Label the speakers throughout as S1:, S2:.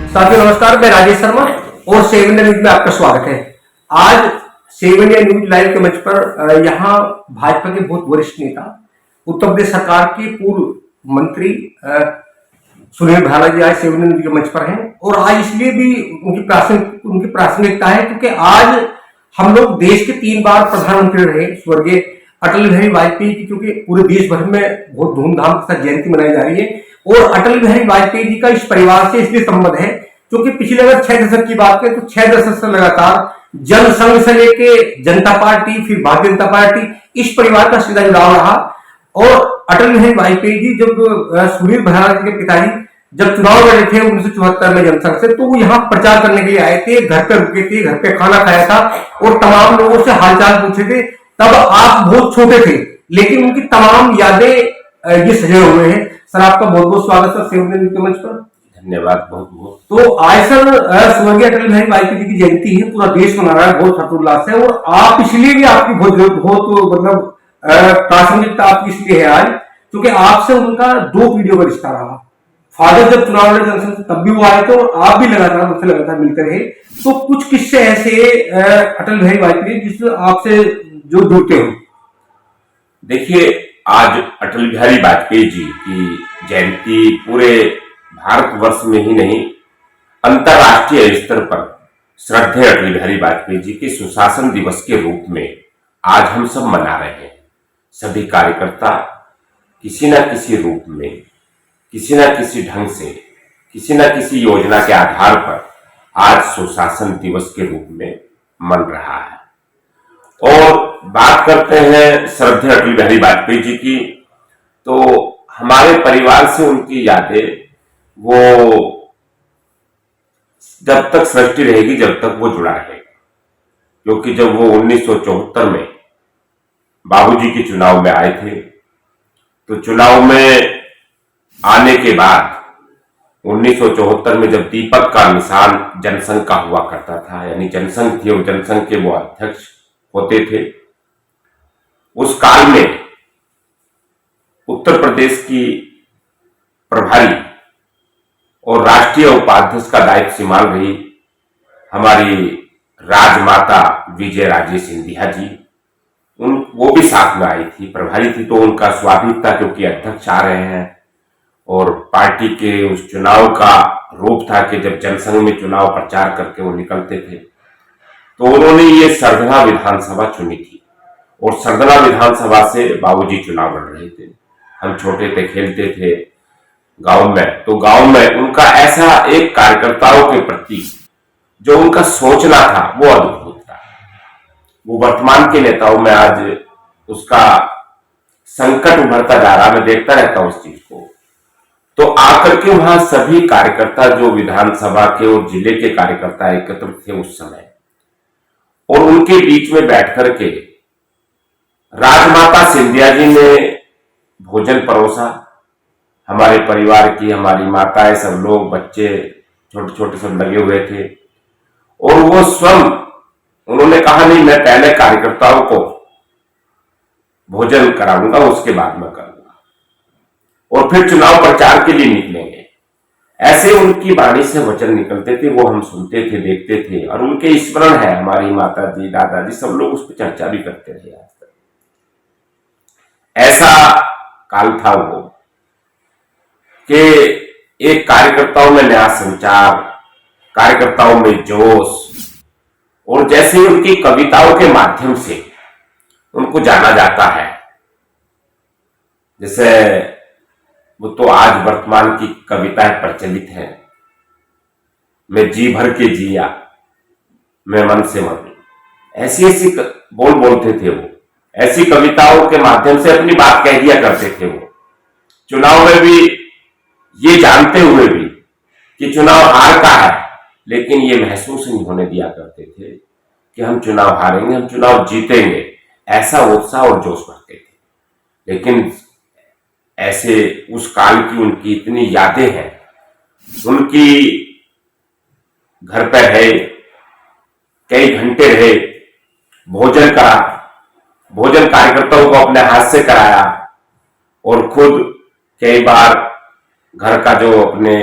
S1: साथियों नमस्कार, मैं राजेश शर्मा और 7 इंडिया न्यूज में आपका स्वागत है। आज 7 इंडिया न्यूज लाइव के मंच पर यहाँ भाजपा के बहुत वरिष्ठ नेता, उत्तर प्रदेश सरकार के पूर्व मंत्री सुनील भराला जी आज 7 इंडिया न्यूज के मंच पर हैं। और आज इसलिए भी उनकी प्रासंगिकता है क्योंकि आज हम लोग देश के 3 बार प्रधानमंत्री रहे स्वर्गीय अटल बिहारी वाजपेयी की, क्योंकि पूरे देश भर में बहुत धूमधाम के साथ जयंती मनाई जा रही है। और अटल बिहारी वाजपेयी जी का इस परिवार से इसलिए संबंध है क्योंकि पिछले अगर 6 दशक की बात करें तो 6 दशक से लगातार जनसंघ से लेके जनता पार्टी, फिर भारतीय जनता पार्टी, इस परिवार का सीधा जुड़ाव रहा। और अटल बिहारी वाजपेयी जी जब सुनील भराला जी के पिताजी जब चुनाव लड़े थे 1974 में जनसंघ से, तो वो यहाँ प्रचार करने के लिए आए थे, घर पे रुके थे, घर पे खाना खाया था और तमाम लोगों से हालचाल पूछे थे। तब आप बहुत छोटे थे लेकिन उनकी तमाम यादें ये सजे हुए हैं। सर आपका बहुत बहुत स्वागत सर 7 इंडिया न्यूज के मंच पर।
S2: धन्यवाद बहुत बहुत।
S1: तो आज सर स्वर्गीय अटल बिहारी वाजपेयी जी की जयंती है, पूरा देश मना रहा है बहुत हर्षोल्लास है। और आप इसलिए भी आपकी बहुत मतलब प्रासंगिकता आपकी इसलिए है आज क्योंकि आपसे उनका 2 पीढ़ियों का रिश्ता रहा। फादर जब चुनाव लड़े जनसंघ तब भी वो आए थे और आप भी लगातार उनसे लगातार मिलकर रहे। तो कुछ किस्से ऐसे अटल बिहारी वाजपेयी जिससे आपसे जो जुड़ते हो।
S2: देखिए, आज अटल बिहारी वाजपेयी जी की जयंती पूरे भारतवर्ष में ही नहीं अंतर्राष्ट्रीय स्तर पर श्रद्धेय अटल बिहारी वाजपेयी जी के सुशासन दिवस के रूप में आज हम सब मना रहे हैं। सभी कार्यकर्ता किसी न किसी रूप में, किसी न किसी ढंग से, किसी न किसी योजना के आधार पर आज सुशासन दिवस के रूप में मन रहा है। और बात करते हैं श्रद्धेय अटल बिहारी वाजपेयी जी की, तो हमारे परिवार से उनकी यादें वो जब तक सृष्टि रहेगी, जब तक वो जुड़ा रहेगा। क्योंकि जब वो 1974 में बाबूजी के चुनाव में आए थे, तो चुनाव में आने के बाद 1974 में जब दीपक का निशान जनसंघ का हुआ करता था, यानी जनसंघ थी और जनसंघ के वो अध्यक्ष होते थे, उस काल में उत्तर प्रदेश की प्रभारी और राष्ट्रीय उपाध्यक्ष का दायित्व संभाल रही हमारी राजमाता विजय राजे सिंधिया जी, वो भी साथ में आई थी, प्रभारी थी। तो उनका स्वाभाविक था क्योंकि अध्यक्ष आ रहे हैं और पार्टी के उस चुनाव का रूप था कि जब जनसंघ में चुनाव प्रचार करके वो निकलते थे, तो उन्होंने ये सरदना विधानसभा चुनी थी। और सरदना विधानसभा से बाबूजी चुनाव लड़ रहे थे। हम छोटे थे, खेलते थे गांव में, तो गांव में उनका ऐसा एक कार्यकर्ताओं के प्रति जो उनका सोचना था वो अद्भुत था। वो वर्तमान के नेताओं में आज उसका संकट उभरता जा रहा, मैं देखता रहता हूं उस चीज को। तो आकर के वहां सभी कार्यकर्ता जो विधानसभा के और जिले के कार्यकर्ता एकत्र थे उस समय, और उनके बीच में बैठ करके राजमाता सिंधिया जी ने भोजन परोसा। हमारे परिवार की, हमारी माताएं, सब लोग, बच्चे छोटे छोटे सब लगे हुए थे। और वो स्वयं उन्होंने कहा नहीं, मैं पहले कार्यकर्ताओं को भोजन कराऊंगा, उसके बाद मैं करूंगा और फिर चुनाव प्रचार के लिए निकलेंगे। ऐसे उनकी वाणी से वचन निकलते थे, वो हम सुनते थे, देखते थे। और उनके स्मरण है, हमारी माता जी, दादाजी, सब लोग उस पर चर्चा भी करते रहे आज तक। ऐसा काल था वो कि एक कार्यकर्ताओं में नया संचार, कार्यकर्ताओं में जोश, और जैसे उनकी कविताओं के माध्यम से उनको जाना जाता है। जैसे वो तो आज वर्तमान की कविताएं प्रचलित हैं, मैं जी भर के जिया, मैं मन से मर, ऐसी ऐसी बोल बोलते थे वो। ऐसी कविताओं के माध्यम से अपनी बात कह दिया करते थे वो। चुनाव में भी ये जानते हुए भी कि चुनाव हार का है, लेकिन ये महसूस नहीं होने दिया करते थे कि हम चुनाव हारेंगे, हम चुनाव जीतेंगे। ऐसा उत्साह और जोश भरते थे। लेकिन ऐसे उस काल की उनकी इतनी यादें हैं। उनकी घर पर रहे, कई घंटे रहे, भोजन करा, भोजन कार्यकर्ताओं को अपने हाथ से कराया और खुद कई बार घर का जो अपने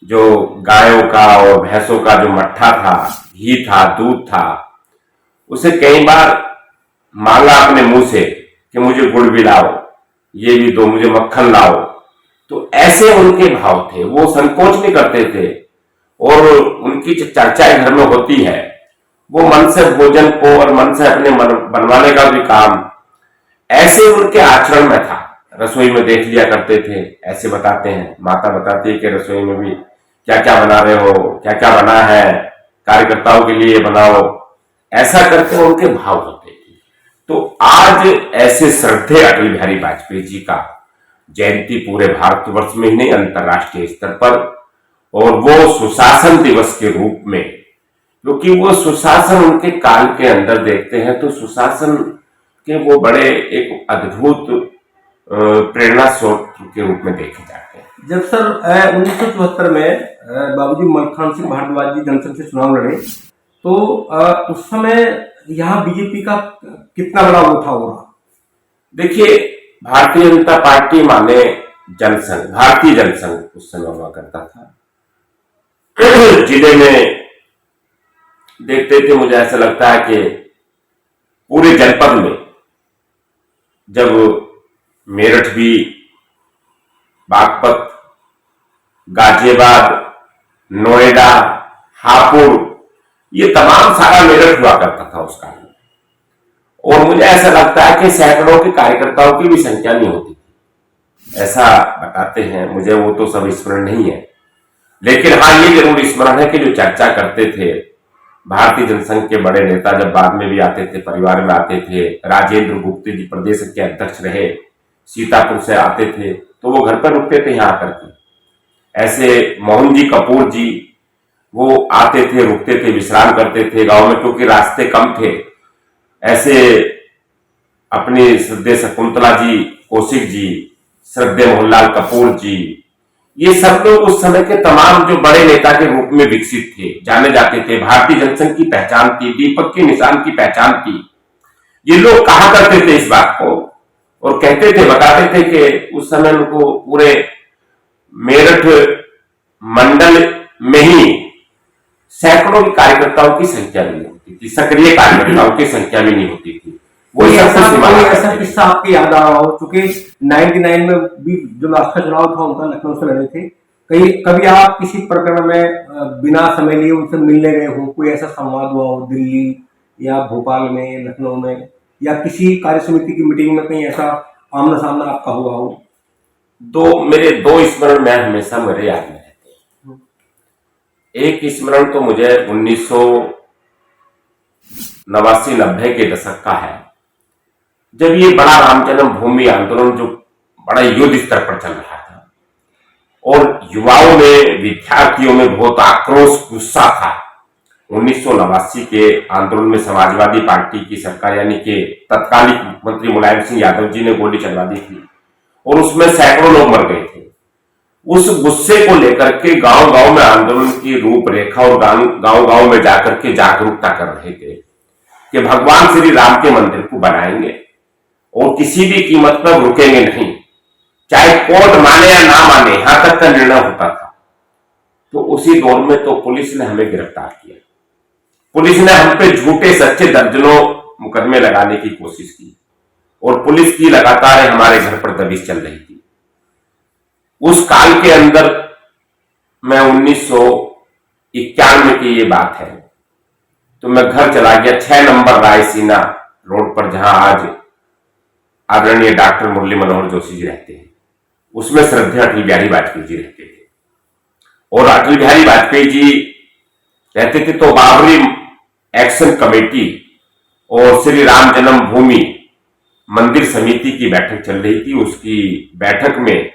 S2: जो गायों का और भैंसों का जो मट्ठा था, घी था, दूध था, उसे कई बार मांगा अपने मुंह से कि मुझे गुड़ भी लाओ, ये भी दो, मुझे मक्खन लाओ। तो ऐसे उनके भाव थे, वो संकोच नहीं करते थे। और उनकी जो चर्चाएं घर में होती है, वो मन से भोजन को और मन से अपने मन बनवाने का भी काम ऐसे उनके आचरण में था। रसोई में देख लिया करते थे, ऐसे बताते हैं, माता बताती है कि रसोई में भी क्या क्या बना रहे हो, क्या क्या बना है, कार्यकर्ताओं के लिए बनाओ, ऐसा करके उनके भाव होते थे। तो आज ऐसे श्रद्धेय अटल बिहारी वाजपेयी जी का जयंती पूरे भारतवर्ष में ही नहीं, अंतर्राष्ट्रीय स्तर पर, और वो सुशासन दिवस के रूप में, क्योंकि वो सुशासन उनके काल के अंदर देखते हैं तो सुशासन के वो बड़े एक अद्भुत प्रेरणा स्रोत के रूप में देखे जाते हैं।
S1: जब सर 1974 में बाबूजी मलखान सिंह भारद्वाज जी जनसंघ से चुनाव लड़े, तो उस समय यहाँ बीजेपी का कितना बड़ा वो था होगा?
S2: देखिए, भारतीय जनता पार्टी माने जनसंघ, भारतीय जनसंघ उस समय हुआ करता था। जिले में देखते थे, मुझे ऐसा लगता है कि पूरे जनपद में, जब मेरठ भी, बागपत, गाजियाबाद, नोएडा, हापुड़, ये तमाम सारा मेरठ हुआ करता था उस काल में। और मुझे ऐसा लगता है कि सैकड़ों के कार्यकर्ताओं की भी संख्या नहीं होती थी, ऐसा बताते हैं। मुझे वो तो सब स्मरण नहीं है, लेकिन हाँ ये जरूर स्मरण है कि जो चर्चा करते थे, भारतीय जनसंघ के बड़े नेता जब बाद में भी आते थे, परिवार में आते थे, राजेंद्र गुप्ता जी प्रदेश के अध्यक्ष रहे, सीतापुर से आते थे, तो वो घर पर रुकते थे यहाँ आकर के। ऐसे मोहन जी कपूर जी, वो आते थे, रुकते थे, विश्राम करते थे गांव में, क्योंकि रास्ते कम थे। ऐसे अपनी श्रद्धेय शकुंतला जी, कौशिक जी, श्रद्धेय मोहनलाल कपूर जी, ये सब लोग उस समय के तमाम जो बड़े नेता के रूप में विकसित थे, जाने जाते थे, भारतीय जनसंघ की पहचान थी, दीपक के निशान की पहचान थी। ये लोग कहा करते थे इस बात को और कहते थे, बताते थे कि उस समय उनको पूरे मेरठ मंडल में ही सैकड़ों कार्यकर्ताओं की संख्या नहीं होती थी, सक्रिय कार्यकर्ताओं की संख्या भी नहीं होती थी।
S1: कोई ऐसा किस्सा आपको याद आ रहा हो? चूंकि 99 में भी जो लास्ट का चुनाव था उनका लखनऊ से लड़े थे, कभी आप किसी प्रकरण में बिना समय लिए उनसे मिलने गए हो, कोई ऐसा संवाद हुआ हो दिल्ली या भोपाल में, लखनऊ में, या किसी कार्य समिति की मीटिंग में कहीं ऐसा आमना सामना आपका हुआ हो?
S2: मेरे दो स्मरण में हमेशा मेरे याद में रहते हैं। एक स्मरण तो मुझे 1989-90 के दशक का है, जब ये बड़ा राम जन्मभूमि आंदोलन जो बड़ा युद्ध स्तर पर चल रहा था और युवाओं में, विद्यार्थियों में बहुत आक्रोश, गुस्सा था। 1989 के आंदोलन में समाजवादी पार्टी की सरकार, यानी कि तत्कालीन मुख्यमंत्री मुलायम सिंह यादव जी ने गोली चलवा दी थी और उसमें सैकड़ों लोग मर गए थे। उस गुस्से को लेकर के गांव गांव में आंदोलन की रूपरेखा और गांव गांव में जाकर के जागरूकता कर रहे थे कि भगवान श्री राम के मंदिर को बनाएंगे और किसी भी कीमत पर रुकेंगे नहीं, चाहे कोर्ट माने या ना माने, यहां तक का निर्णय होता था। तो उसी दौर में तो पुलिस ने हमें गिरफ्तार किया। पुलिस ने हम पे झूठे सच्चे दर्जनों मुकदमे लगाने की कोशिश की और पुलिस की लगातार हमारे घर पर दबिश चल रही थी। उस काल के अंदर मैं 1991 की ये बात है, तो मैं घर चला गया 6 नंबर रायसीना रोड पर, जहां आज आदरणीय डॉक्टर मुरली मनोहर जोशी जी रहते हैं। उसमें श्रद्धेय अटल बिहारी वाजपेयी जी रहते थे और अटल बिहारी वाजपेयी जी रहते थे। तो बाबरी एक्शन कमेटी और श्री राम जन्मभूमि मंदिर समिति की बैठक चल रही थी। उसकी बैठक में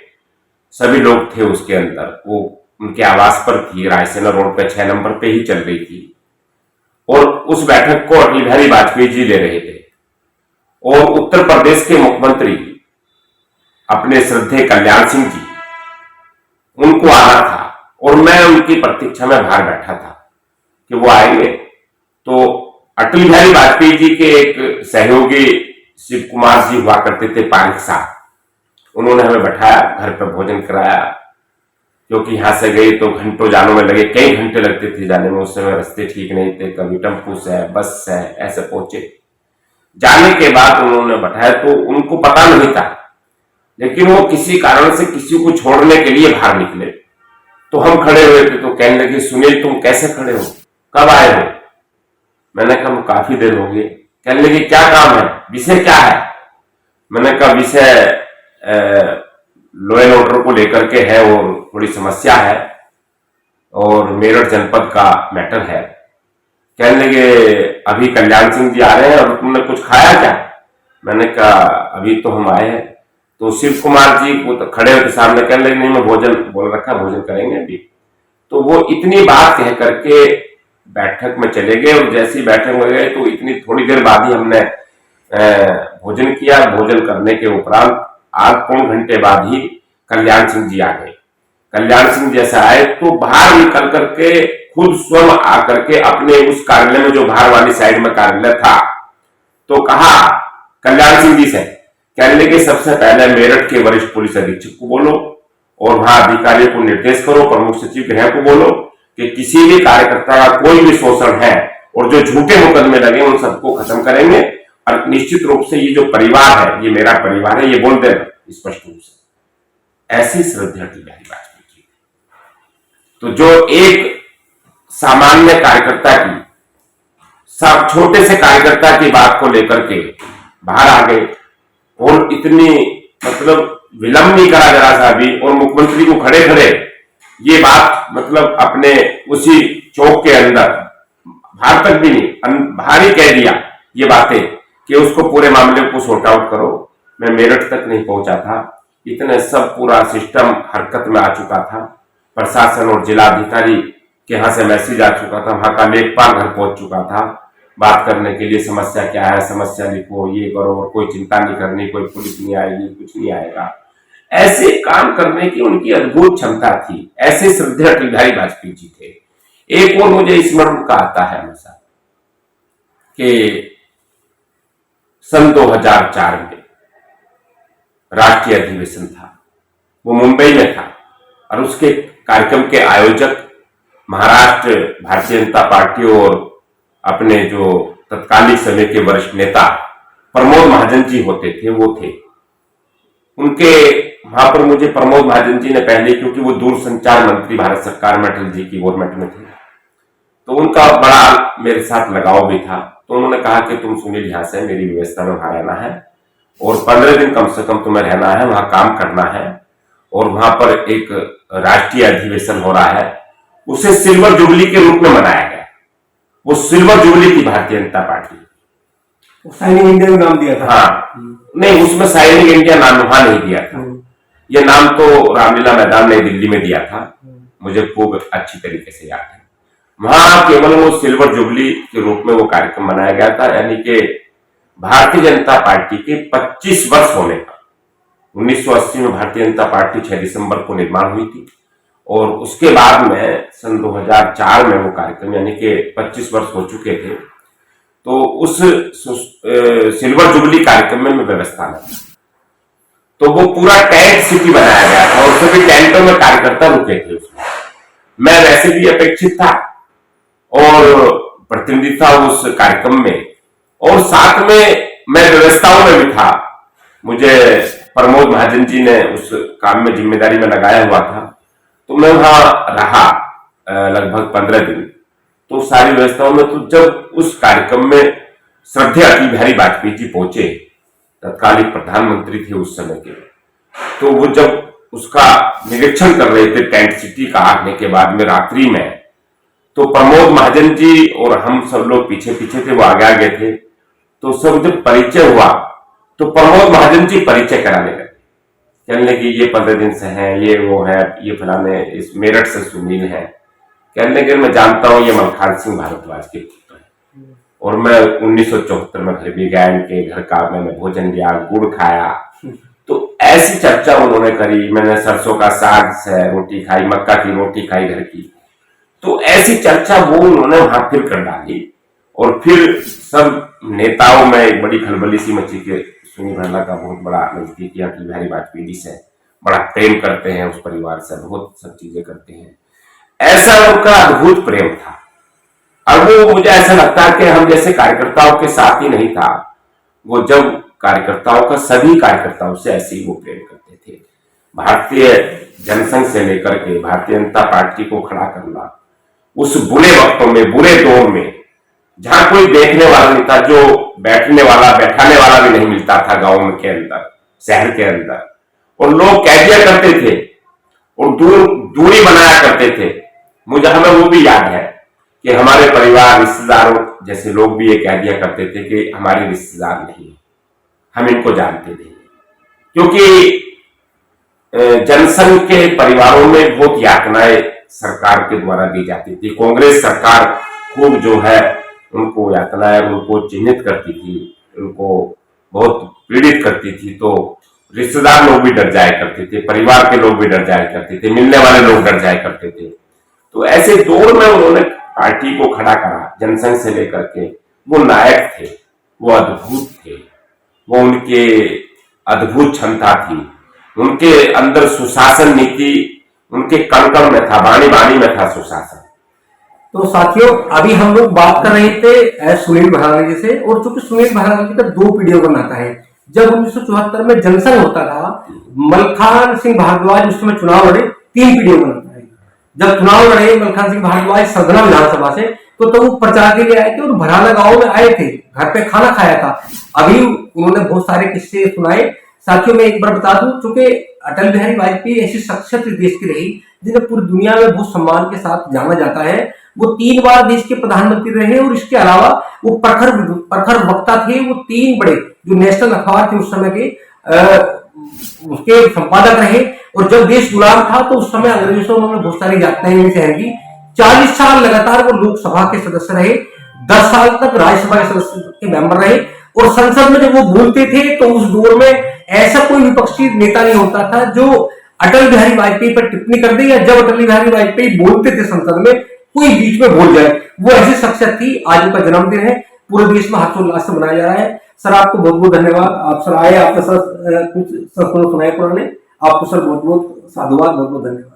S2: सभी लोग थे उसके अंदर, वो उनके आवास पर थी, रायसेना रोड पे 6 नंबर पे ही चल रही थी। और उस बैठक को अटल बिहारी वाजपेयी जी ले रहे थे और उत्तर प्रदेश के मुख्यमंत्री अपने श्रद्धेय कल्याण सिंह जी, उनको आना था और मैं उनकी प्रतीक्षा में बाहर बैठा था कि वो आएंगे। तो अटल बिहारी वाजपेयी जी के एक सहयोगी शिव कुमार जी हुआ करते थे, पारिक साहब, उन्होंने हमें बैठाया, घर पर भोजन कराया, क्योंकि यहां से गए तो घंटों जाने में लगे, कई घंटे लगते थे जाने में। उस समय रास्ते ठीक नहीं थे, कभी टेम्पू से है, बस से है, ऐसे पहुंचे। जाने के बाद उन्होंने बैठाया तो उनको पता नहीं था, लेकिन वो किसी कारण से किसी को छोड़ने के लिए बाहर निकले। तो हम खड़े हुए थे, तो कहने लगे, सुनील तुम कैसे खड़े हो, कब आए हो? मैंने कहा काफी देर हो गई। कहने लगे क्या काम है, विषय क्या है? मैंने कहा विषय लॉ एंड ऑर्डर को लेकर के है और थोड़ी समस्या है और मेरठ जनपद का मैटर है। कहने लगे अभी कल्याण सिंह जी आ रहे हैं और तुमने कुछ खाया क्या? मैंने कहा अभी तो हम आए हैं। तो शिव कुमार जी को तो खड़े होकर सामने, कहने लगे नहीं मैं भोजन बोल रखा, भोजन करेंगे अभी। तो वो इतनी बात कह करके बैठक में चले गए और जैसे ही बैठक में गए तो इतनी थोड़ी देर बाद ही हमने भोजन किया। भोजन करने के उपरांत आध पौन घंटे बाद ही कल्याण सिंह जी आ गए। कल्याण सिंह जैसे आए तो बाहर निकल करके खुद स्वयं आकर के अपने उस कार्यालय में, जो बाहर वाली साइड में कार्यालय था, तो कहा कल्याण सिंह जी से, कहने लगे सबसे पहले मेरठ के वरिष्ठ पुलिस अधीक्षक को बोलो और वहां अधिकारियों को निर्देश करो, प्रमुख सचिव गृह को बोलो कि किसी भी कार्यकर्ता का कोई भी शोषण है और जो झूठे मुकदमे लगे उन सबको खत्म करेंगे। और निश्चित रूप से ये जो परिवार है, ये मेरा परिवार है, ये बोल देना स्पष्ट रूप से। ऐसी श्रद्धा की वाजपेयी जी। तो जो एक सामान्य कार्यकर्ता की, सब छोटे से कार्यकर्ता की बात को लेकर के बाहर आ गए और इतनी मतलब विलंब नहीं करा जरा सा भी, और मुख्यमंत्री को खड़े खड़े ये बात मतलब अपने उसी चौक के अंदर बाहर तक भी नहीं, बाहर ही कह दिया ये बातें कि उसको पूरे मामले को सॉर्ट आउट करो। मैं मेरठ तक नहीं पहुंचा था, इतने सब पूरा सिस्टम हरकत में आ चुका था। प्रशासन और जिलाधिकारी के यहाँ से मैसेज आ चुका था, वहां का लेखपाल घर पहुंच चुका था बात करने के लिए, समस्या क्या है, समस्या लिखो, ये करो, और कोई चिंता नहीं करनी, कोई पुलिस नहीं आएगी, कुछ नहीं आएगा। ऐसे काम करने की उनकी अद्भुत क्षमता थी। ऐसे श्रद्धेय अटलबिहारी वाजपेयी जी थे। एक और मुझे स्मरण का आता है हमेशा कि सन 2004 में राष्ट्रीय अधिवेशन था, वो मुंबई में था और उसके कार्यक्रम के आयोजक महाराष्ट्र भारतीय जनता पार्टी और अपने जो तत्कालीन समय के वरिष्ठ नेता प्रमोद महाजन जी होते थे, वो थे। उनके वहां पर मुझे प्रमोद महाजन जी ने पहले, क्योंकि वो दूरसंचार मंत्री भारत सरकार में अटल जी की गवर्नमेंट में थे, तो उनका बड़ा मेरे साथ लगाव भी था। तो उन्होंने कहा कि तुम सुनील यहाँ से मेरी व्यवस्था में वहां रहना है और 15 दिन कम से कम तुम्हें रहना है, वहां काम करना है, और वहां पर एक राष्ट्रीय अधिवेशन हो रहा है, उसे सिल्वर जुबली के रूप में मनाया गया। वो सिल्वर जुबली थी Bharatiya Janata party,
S1: signing India नाम दिया था।
S2: हाँ, नहीं उसमें साइनिंग इंडिया नाम वहां नहीं दिया था, ये नाम तो रामलीला मैदान नई दिल्ली में दिया था, मुझे खूब अच्छी तरीके से याद है। वहां केवल वो सिल्वर जुबली के रूप में वो कार्यक्रम मनाया गया था, यानी कि भारतीय जनता पार्टी के 25 वर्ष होने का। 1980 में भारतीय जनता पार्टी 6 दिसंबर को निर्माण हुई थी और उसके बाद में सन 2004 में वो कार्यक्रम, यानी कि 25 वर्ष हो चुके थे, तो उस सिल्वर जुबली कार्यक्रम में व्यवस्था में, तो वो पूरा टेंट सिटी बनाया गया था और सभी टेंटों में कार्यकर्ता रुके थे उसमें। मैं वैसे भी अपेक्षित था और प्रतिनिधि था उस कार्यक्रम में, और साथ में मैं व्यवस्थाओं में भी था। मुझे प्रमोद महाजन जी ने उस काम में जिम्मेदारी में लगाया हुआ था, तो मैं वहां रहा लगभग 15 दिन। तो सारी व्यवस्थाओं में, तो जब उस कार्यक्रम में श्रद्धेय अटल बिहारी वाजपेयी जी पहुंचे, तत्कालीन प्रधानमंत्री थे उस समय के, तो वो जब उसका निरीक्षण कर रहे थे टेंट सिटी का आने के बाद में रात्रि में, तो प्रमोद महाजन जी और हम सब लोग पीछे पीछे थे, वो आगे आगे थे। तो सब जब परिचय हुआ तो प्रमोद महाजन जी परिचय कराने लगे, कहने लगे ये 15 दिन से हैं, ये वो है, ये फलाने, इस मेरठ से सुनील है। कहने लगे मैं जानता हूं ये मलखान सिंह भारद्वाज के पुत्र है, और मैं 1974 में घर भी गया, इनके घर का मैंने भोजन लिया, गुड़ खाया। तो ऐसी चर्चा उन्होंने करी, मैंने सरसों का साग से रोटी खाई, मक्का की रोटी खाई घर की। तो ऐसी चर्चा वो उन्होंने वहां फिर कर डाली और फिर सब नेताओं में एक बड़ी खलबली सी मची के सुनील भाला का बहुत बड़ा नजदीकी अटल बिहारी वाजपेयी जी से, बड़ा प्रेम करते हैं उस परिवार से, बहुत सब चीजें करते हैं। ऐसा उनका अद्भुत प्रेम था। और वो मुझे ऐसा लगता है कि हम जैसे कार्यकर्ताओं के साथ ही नहीं था, वो जब कार्यकर्ताओं का सभी कार्यकर्ताओं से ऐसे ही वो प्रेम करते थे। भारतीय जनसंघ से लेकर के भारतीय जनता पार्टी को खड़ा करना उस बुरे वक्तों में, बुरे दौर में, जहां कोई देखने वाला नहीं था, जो बैठने वाला बैठाने वाला भी नहीं मिलता था गांव के अंदर, शहर के अंदर, और लोग कह दिया करते थे और दूरी बनाया करते थे। मुझे हमें वो भी याद है कि हमारे परिवार रिश्तेदारों जैसे लोग भी ये कह दिया करते थे कि हमारे रिश्तेदार नहीं, हम इनको जानते नहीं, क्योंकि जनसंघ के परिवारों में बहुत यातनाएं सरकार के द्वारा दी जाती थी। कांग्रेस सरकार खूब जो है उनको यातनाएं, उनको चिन्हित करती थी, उनको बहुत पीड़ित करती थी, तो रिश्तेदार लोग भी डर जाया करते थे, परिवार के लोग भी डर जाया करते थे, मिलने वाले लोग डर जाया करते थे। तो ऐसे दौर में उन्होंने पार्टी को खड़ा करा, जनसंघ से लेकर के। वो नायक थे, वो अद्भुत थे, वो उनके अद्भुत क्षमता थी, उनके अंदर सुशासन नीति उनके कण कण में था, बाणी बाणी में था सुशासन।
S1: तो साथियों, अभी हम लोग बात कर रहे थे सुनील भराला जी से, और चूंकि सुनील भराला जी का दो पीढ़ियों का नाता है। जब 1974 में जनसंघ होता था, मलखान सिंह भारद्वाज उस समय चुनाव लड़े, 3 पीढ़ियों का नाता है। जब चुनाव लड़े मलखान सिंह भारद्वाज सरगना विधानसभा से, तो वो प्रचार के लिए आए थे और भराला गांव में आए थे, घर पे खाना खाया था। अभी उन्होंने बहुत सारे किस्से सुनाए। साथियों, मैं एक बार बता दूं, चूंकि अटल बिहारी वाजपेयी ऐसी शख्सियत इस देश की रही जिन्हें पूरी दुनिया में बहुत सम्मान के साथ जाना जाता है। वो 3 बार देश के प्रधानमंत्री रहे, और इसके अलावा वो प्रखर वक्ता थे। वो 3 बड़े जो नेशनल अखबार थे उस समय के उसके संपादक रहे, और जब देश गुलाम था तो उस समय अंग्रेजों से उन्होंने बहुत सारी यातनाएं सहन की। 40 साल लगातार वो लोकसभा के सदस्य रहे, 10 साल तक राज्यसभा के सदस्य के मेंबर रहे, और संसद में जब वो बोलते थे तो उस दौर में ऐसा कोई विपक्षी नेता नहीं होता था जो अटल बिहारी वाजपेयी पर टिप्पणी कर दे, या जब अटल बिहारी वाजपेयी बोलते थे संसद में कोई बीच में बोल जाए। वो ऐसी शख्सियत थी। आज उनका जन्मदिन है, पूरे देश में हर्षोल्लास से मनाया जा रहा है। सर, आपको बहुत बहुत धन्यवाद। आप सर आए, आपके साथ कुछ संस्करण सुनाए पुराने। आपको सर बहुत बहुत साधुवाद, बहुत बहुत धन्यवाद।